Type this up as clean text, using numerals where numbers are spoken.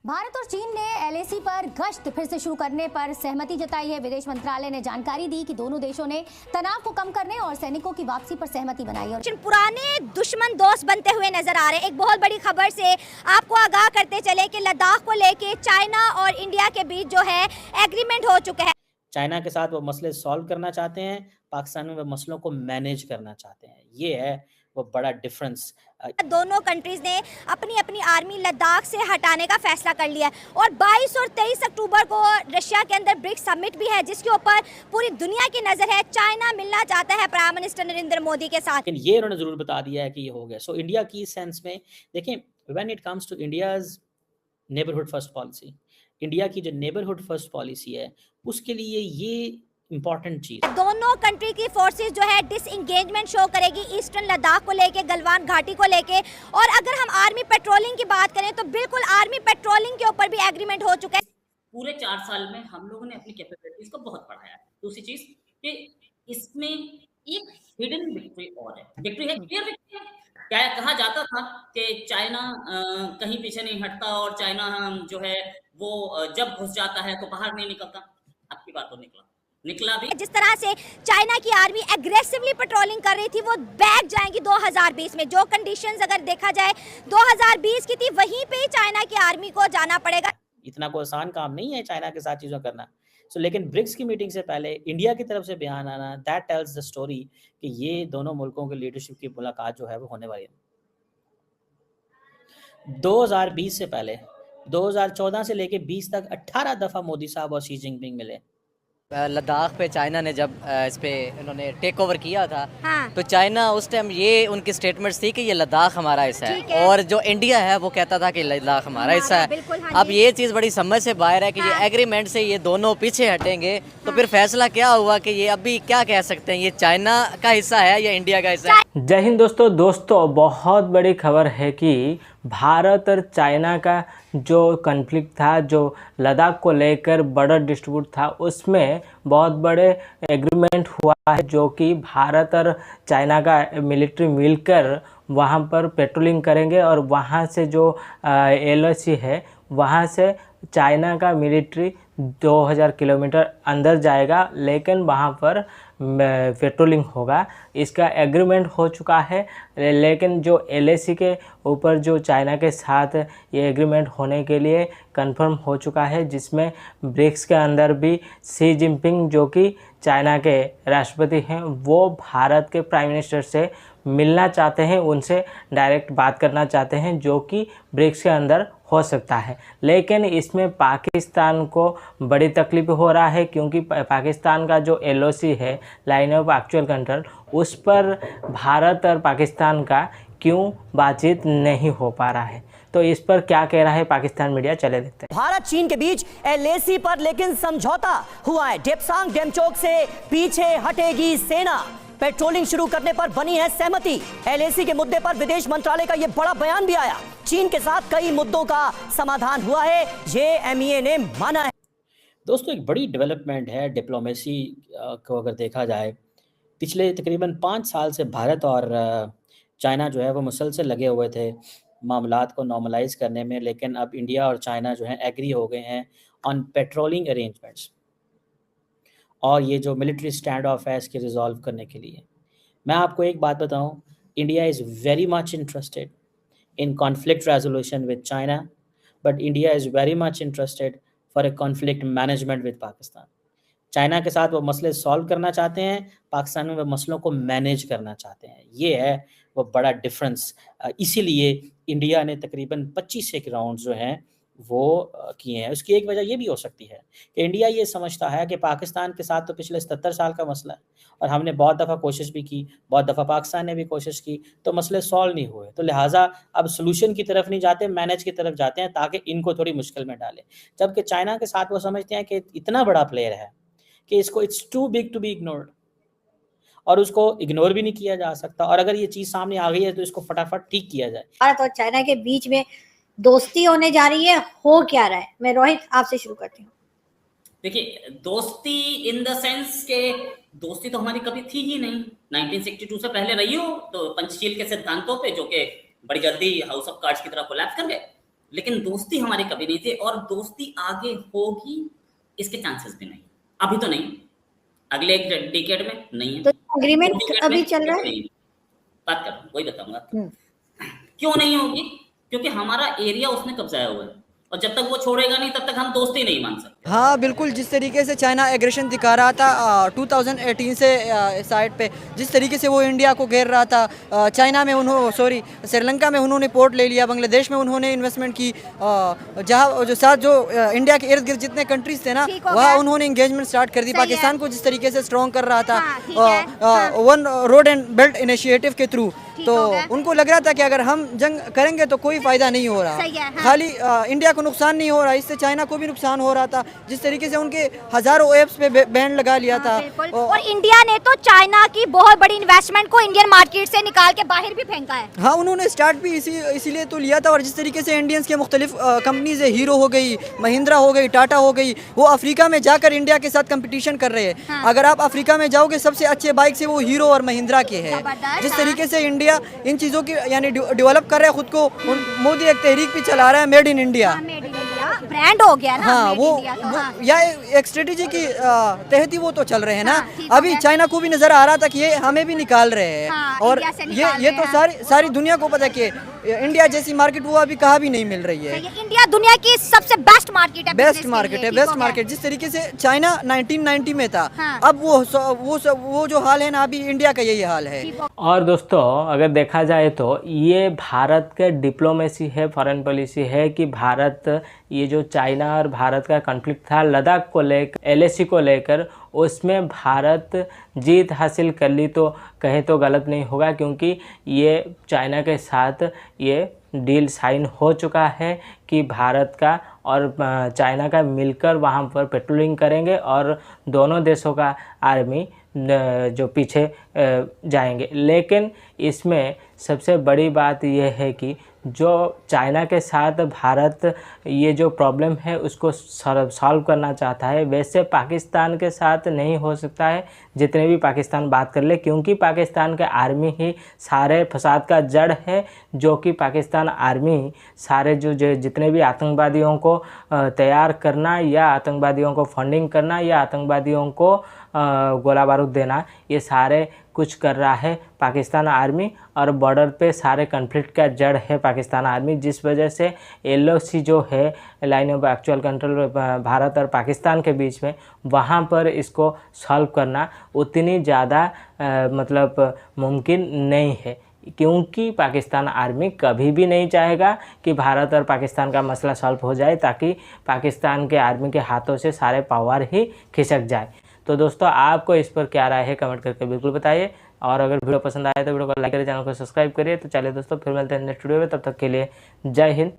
भारत और चीन ने एलएसी पर गश्त फिर से शुरू करने पर सहमति जताई है। विदेश मंत्रालय ने जानकारी दी कि दोनों देशों ने तनाव को कम करने और सैनिकों की वापसी पर सहमति बनाई है। और पुराने दुश्मन दोस्त बनते हुए नजर आ रहे हैं। एक बहुत बड़ी खबर से आपको आगाह करते चले कि लद्दाख को लेके चाइना और इंडिया के बीच जो है एग्रीमेंट हो चुका है। चाइना के साथ वो मसले सॉल्व करना चाहते हैं, पाकिस्तान में वो मसलों को मैनेज करना चाहते हैं। ये है वो बड़ा डिफरेंस। दोनों कंट्रीज ने अपनी अपनी आर्मी लद्दाख से हटाने का फैसला कर लिया है और 22 और 23 अक्टूबर को रशिया के अंदर ब्रिक्स समिट भी है जिसके ऊपर पूरी दुनिया की नजर है। चाइना मिलना चाहता है प्राइम मिनिस्टर नरेंद्र मोदी के साथ। लेकिन ये उन्होंने जरूर बता दिया है कि ये हो गया। सो इंडिया की सेंस में देखें, when it comes to India's neighbourhood first policy, India की जो नेबरहुड फर्स्ट पॉलिसी है उसके लिए ये इंपॉर्टेंट चीज। दोनों कंट्री की फोर्सेस जो है डिसएंगेजमेंट शो करेगी ईस्टर्न लद्दाख को लेके, गलवान घाटी को लेके। और अगर हम आर्मी पेट्रोलिंग की बात करें तो बिल्कुल आर्मी पेट्रोलिंग के ऊपर भी एग्रीमेंट हो चुका है। पूरे 4 साल में हम लोगों ने अपनी कैपेबिलिटीज को बहुत बढ़ाया है। दूसरी चीज कि इसमें एक हिडन विक्ट्री और है, विक्ट्री है, क्लियर विक्ट्री है। क्या कहा जाता था कि चाइना कहीं पीछे नहीं हटता और चाइना जो है वो जब घुस जाता है तो बाहर नहीं निकलता। आपकी बात तो निकला भी। जिस तरह से चाइना की आर्मी एग्रेसिवली पेट्रोलिंग कर रही थी वो बैक जाएंगी 2020 में। जो कंडीशंस अगर देखा जाए 2020 की थी, वहीं पे चाइना की आर्मी को जाना पड़ेगा। इतना कोई आसान काम नहीं है चाइना के साथ चीज़ों करना। लेकिन ब्रिक्स की मीटिंग से पहले इंडिया की तरफ से बयान आना, दैट टेल्स द स्टोरी कि ये दोनों मुल्कों के लीडरशिप की मुलाकात जो है वो होने वाली है। 2020 से पहले 2014 से लेके 20 तक 18 दफ़ा मोदी साहब और शी जिनपिंग मिले। लद्दाख पे चाइना ने जब इस पे इन्होंने टेक ओवर किया था, हाँ। तो चाइना उस टाइम ये उनकी स्टेटमेंट थी कि ये लद्दाख हमारा हिस्सा है और जो इंडिया है वो कहता था कि लद्दाख हमारा हिस्सा है। हाँ, अब ये चीज़ बड़ी समझ से बाहर है कि ये एग्रीमेंट से ये दोनों पीछे हटेंगे। तो फिर फैसला क्या हुआ कि ये अभी क्या कह सकते हैं, ये चाइना का हिस्सा है या इंडिया का हिस्सा है। जय हिंद दोस्तों बहुत बड़ी खबर है कि भारत और चाइना का जो कन्फ्लिक्ट था, जो लद्दाख को लेकर बॉर्डर डिस्प्यूट था, उसमें बहुत बड़े एग्रीमेंट हुआ है जो कि भारत और चाइना का मिलिट्री मिलकर वहाँ पर पेट्रोलिंग करेंगे और वहाँ से जो एलओसी है वहाँ से चाइना का मिलिट्री 2000 किलोमीटर अंदर जाएगा, लेकिन वहाँ पर पेट्रोलिंग होगा। इसका एग्रीमेंट हो चुका है, लेकिन जो एलएसी के ऊपर जो चाइना के साथ ये एग्रीमेंट होने के लिए कंफर्म हो चुका है, जिसमें ब्रिक्स के अंदर भी शी जिनपिंग जो कि चाइना के राष्ट्रपति हैं वो भारत के प्राइम मिनिस्टर से मिलना चाहते हैं, उनसे डायरेक्ट बात करना चाहते हैं, जो कि ब्रिक्स के अंदर हो सकता है। लेकिन इसमें पाकिस्तान को बड़ी तकलीफ हो रहा है क्योंकि पाकिस्तान का जो एलओसी है, लाइन ऑफ एक्चुअल कंट्रोल, उस पर भारत और पाकिस्तान का क्यों बातचीत नहीं हो पा रहा है। तो इस पर क्या कह रहा है पाकिस्तान मीडिया, चले देखते हैं। भारत चीन के बीच एलएसी पर लेकिन समझौता हुआ है। डेप्सांग डेमचोक से पीछे हटेगी सेना, पेट्रोलिंग शुरू करने पर बनी है सहमति। एलएसी के मुद्दे पर विदेश मंत्रालय का यह बड़ा बयान भी आया। चीन के साथ कई मुद्दों का समाधान हुआ है, ये एमईए ने माना है। दोस्तों एक बड़ी डेवलपमेंट है डिप्लोमेसी को अगर देखा जाए। पिछले तकरीबन 5 साल से भारत और चाइना जो है वो मुसलसल लगे हुए थे मामलात को नॉर्मलाइज करने में, लेकिन अब इंडिया और चाइना जो है एग्री हो गए हैं ऑन पेट्रोलिंग अरेंजमेंट्स और ये जो मिलिट्री स्टैंड ऑफ है इसके रिजॉल्व करने के लिए। मैं आपको एक बात बताऊं, India is very much interested in conflict resolution with China, but India is very much interested for a conflict management with Pakistan. China के साथ वो मसले सॉल्व करना चाहते हैं, पाकिस्तान में वो मसलों को मैनेज करना चाहते हैं। ये है वो बड़ा डिफरेंस। इसीलिए इंडिया ने तकरीबन 25 एक राउंड जो हैं वो किए हैं। उसकी एक वजह ये भी हो सकती है कि इंडिया ये समझता है कि पाकिस्तान के साथ तो पिछले 77 साल का मसला है और हमने बहुत दफ़ा कोशिश भी की, बहुत दफ़ा पाकिस्तान ने भी कोशिश की, तो मसले सॉल्व नहीं हुए। तो लिहाजा अब सॉल्यूशन की तरफ नहीं जाते, मैनेज की तरफ जाते हैं ताकि इनको थोड़ी मुश्किल में डालें। जबकि चाइना के साथ वो समझते हैं कि इतना बड़ा प्लेयर है कि इसको it's too big to be ignored और उसको इग्नोर भी नहीं किया जा सकता, और अगर ये चीज़ सामने आ गई है तो इसको फटाफट ठीक किया जाए। भारत और चाइना के बीच में दोस्ती होने जा रही है, हो क्या रहा है? मैं रोहित आपसे शुरू करती हूँ। देखिए, दोस्ती इन द सेंस के दोस्ती तो हमारी कभी थी ही नहीं। 1962 से पहले रही हो तो पंचशील के सिद्धांतों पे, जो कि बड़ी जल्दी हाउस ऑफ कार्ड्स की तरह कोलैप्स कर गए, लेकिन दोस्ती हमारी कभी नहीं थी और दोस्ती आगे होगी इसके चांसेस भी नहीं, अभी तो नहीं, अगले एक डिकेड में नहीं है। तो दो एग्रीमेंट डिकेड अभी में चल रहा है। नहीं है। बात कर वही बताऊंगा क्यों नहीं होगी, क्योंकि हमारा एरिया उसने कब्जाया हुआ है और जब तक वो छोड़ेगा नहीं तब तक हम दोस्ती नहीं मान सकते। हाँ बिल्कुल, जिस तरीके से चाइना एग्रेशन दिखा रहा था 2018 से साइड पे, जिस तरीके से वो इंडिया को घेर रहा था, चाइना में श्रीलंका में उन्होंने पोर्ट ले लिया, बांग्लादेश में उन्होंने इन्वेस्टमेंट की, जहाँ जो इंडिया के इर्द गिर्द जितने कंट्रीज थे ना वहाँ उन्होंने इंगेजमेंट स्टार्ट कर दी। पाकिस्तान को जिस तरीके से स्ट्रॉन्ग कर रहा था one road and belt initiative के थ्रू, तो उनको लग रहा था कि अगर हम जंग करेंगे तो कोई फायदा नहीं हो रहा, खाली इंडिया को नुकसान नहीं हो रहा, इससे चाइना को भी नुकसान हो रहा था। जिस तरीके से उनके हजारों एप्स पे बैन लगा लिया था, और इंडिया ने तो चाइना की बहुत बड़ी इन्वेस्टमेंट को इंडियन मार्केट से निकाल के बाहर भी फेंका है। हाँ, उन्होंने स्टार्ट भी इसीलिए तो लिया था। और जिस तरीके से इंडियंस के मुख्तलिफ कंपनीज है, हीरो हो गई, महिंद्रा हो गई, टाटा हो गई, वो अफ्रीका में जाकर इंडिया के साथ कंपटीशन कर रहे हैं। अगर आप अफ्रीका में जाओगे सबसे अच्छे बाइक से वो हीरो और महिंद्रा के हैं। जिस तरीके से इंडिया इन चीज़ों की यानी डेवलप कर रहा है खुद को, मोदी एक तहरीक भी चला रहा है मेड इन इंडिया, ब्रांड हो गया ना। हाँ, वो या एक स्ट्रेटेजी की तहत ही वो तो चल रहे हैं ना। अभी चाइना को भी नजर आ रहा था कि ये हमें भी निकाल रहे हैं, और ये तो सारी दुनिया को पता है कि इंडिया जैसी मार्केट वो अभी कहाँ भी नहीं मिल रही है। इंडिया दुनिया की सबसे बेस्ट मार्केट है, बेस्ट मार्केट। जिस तरीके से चाइना 1990 में था, अब वो जो हाल है ना, अभी इंडिया का यही हाल है। और दोस्तों अगर देखा जाए तो ये भारत के डिप्लोमेसी है, फॉरेन पॉलिसी है कि भारत ये जो चाइना और भारत का कॉन्फ्लिक्ट था लद्दाख को लेकर, LAC को लेकर, उसमें भारत जीत हासिल कर ली तो कहें तो गलत नहीं होगा, क्योंकि ये चाइना के साथ ये डील साइन हो चुका है कि भारत का और चाइना का मिलकर वहाँ पर पेट्रोलिंग करेंगे और दोनों देशों का आर्मी जो पीछे जाएंगे। लेकिन इसमें सबसे बड़ी बात यह है कि जो चाइना के साथ भारत ये जो प्रॉब्लम है उसको सॉल्व करना चाहता है, वैसे पाकिस्तान के साथ नहीं हो सकता है जितने भी पाकिस्तान बात कर ले, क्योंकि पाकिस्तान के आर्मी ही सारे फसाद का जड़ है, जो कि पाकिस्तान आर्मी सारे जो जितने भी आतंकवादियों को तैयार करना या आतंकवादियों को फंडिंग करना या आतंकवादियों को गोला बारूद देना, ये सारे कुछ कर रहा है पाकिस्तान आर्मी। और बॉर्डर पे सारे कन्फ्लिक्ट का जड़ है पाकिस्तान आर्मी, जिस वजह से LOC जो है line of actual control Bharat और पाकिस्तान के बीच में, वहाँ पर इसको सॉल्व करना उतनी ज़्यादा मतलब मुमकिन नहीं है, क्योंकि पाकिस्तान आर्मी कभी भी नहीं चाहेगा कि भारत और पाकिस्तान का मसला सॉल्व हो जाए, ताकि पाकिस्तान के आर्मी के हाथों से सारे पावर ही खिसक जाए। तो दोस्तों आपको इस पर क्या राय है कमेंट करके बिल्कुल बताइए, और अगर वीडियो पसंद आए तो वीडियो को लाइक करिए, चैनल को सब्सक्राइब करिए। तो चलिए दोस्तों फिर मिलते हैं नेक्स्ट वीडियो में, तब तक के लिए जय हिंद,